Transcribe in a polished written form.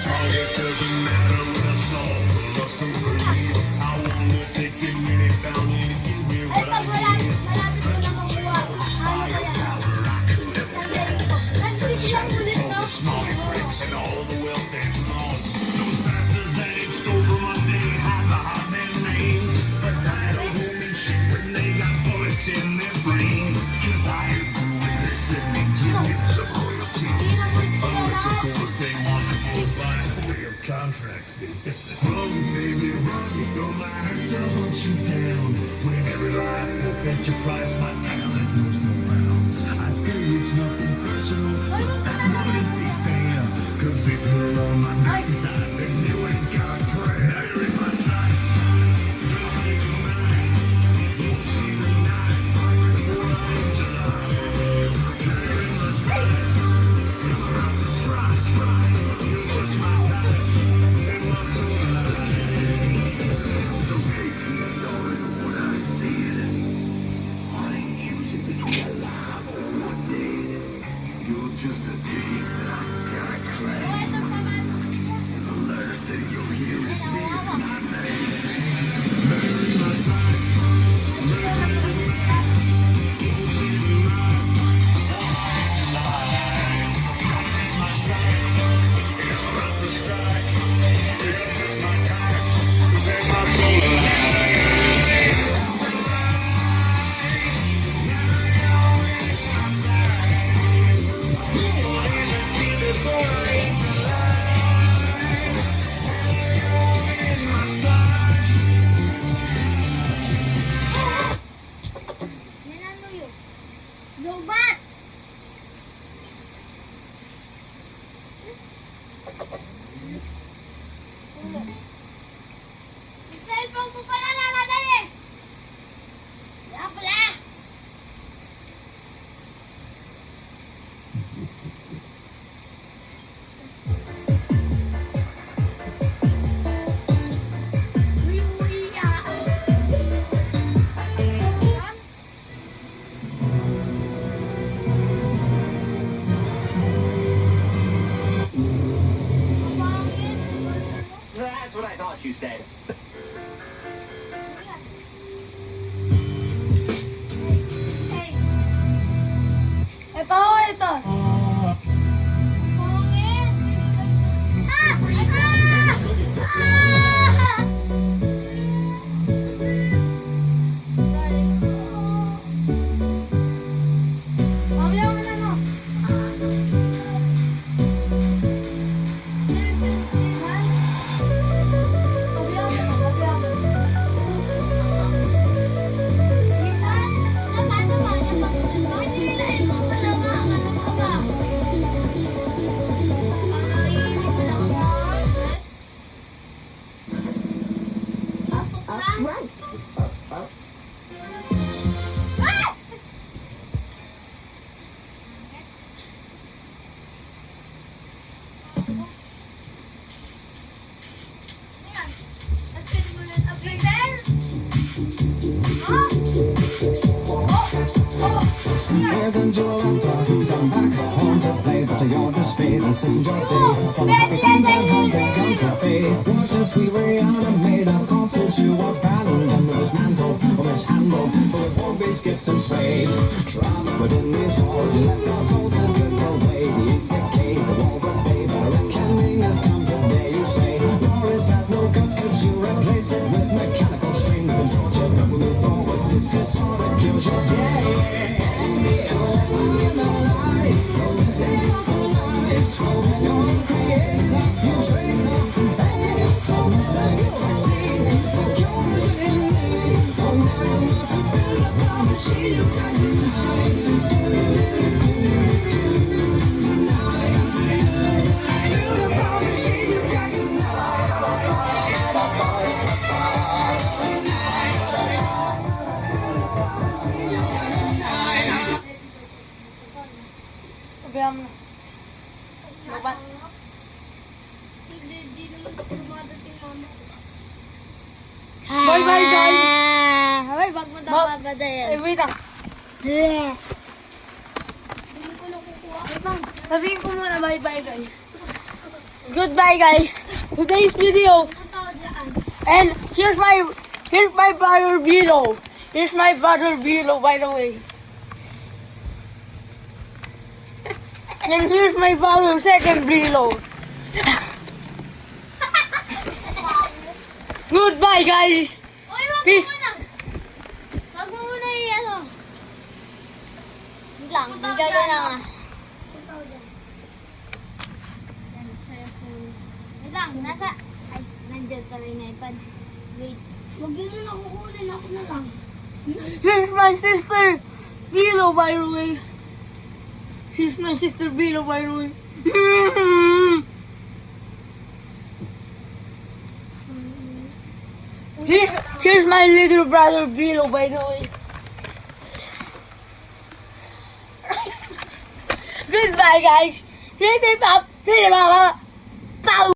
It doesn't matter when I saw the lust and greed. I wanna take it minute down and give me Ay, what I pag malapit mo na makuha, ano kaya? Nag-switch lang ulit, no? the small bricks and all the wealth and all. Those bastards that ain't stole from my day had to have their name. But tired of holding shit when they got bullets in their brain. Cause I agree with listening to hymns of loyalty. Hindi na ulit sila Unless of lahat. course they want to go by way of contract fee. Run, baby, run, don't let her to hunt you down. When every life will fetch a price, my talent knows no bounds. I'd say it's nothing personal, but that wouldn't be fair. Cause if you're on my nasty side, then you ain't got a prayer. Now you're in my sights. Just take a night. Won't see the night. July. Now you're in my sights. It's about to strike. You're just my time. Set my soul alight. So baby, you don't know what I see. I ain't choosing between alive or dead. You're just a thief that I gotta claim. Oh, ito pa man. And the last thing you'll hear is me and my name. Better in my sights. Yan ano yun? Lobat! Yung cellphone mo pala nakadali! Kaya pala! Uy, uwi Yan. Pangit. That's what I thought you said. Hey. Ito. Pangit. Ah! Ah! Ah! Sorry. Mamaya mo na, no? Right. Here's a jewel I'm talking, come back home to play, but you're just free, this isn't your day. Come happy, come down home, get your cafe. What just we were young and made of corpses, you were bound under this mantle, or mishandled, but it won't be skipped and swayed. Trapped within these walls, you left our souls to drift away. The ink decayed, the walls are paved, but a reckoning has come today, you say. Morris has no guts, could you replace it with mechanical string control? You never move forward, this disorder kills your day. Sabihan mo na. Lobat. Hindi naman dumadating mama. Bye-bye, guys! Hoy, wag mo daw babadayan. Ay, wait lang. Hindi ko lang kukuha. Wait lang. Sabihin ko muna bye-bye, guys. Goodbye, guys. Today's video. Totoo dyan. And here's my brother Bilo. Here's my brother Bilo, by the way. And here's my brother second Bilo. Goodbye, guys. Uy, wag mo Peace. muna. Wag mo muna i-ano. Wait lang, Totoo bigay ko dyan, na ah. nga. Totoo dyan. Yan, sa'yo. Wait lang, nasa... Ay, nandiyan pala yung iPad. Wait. Wag mo muna kukunin, ako na lang. Here's my sister Bilo, by the way. Here's my sister Bilo, by the way. Here's my little brother Bilo, by the way. Goodbye, guys. Hip hip hop, hip hip hop. Pow.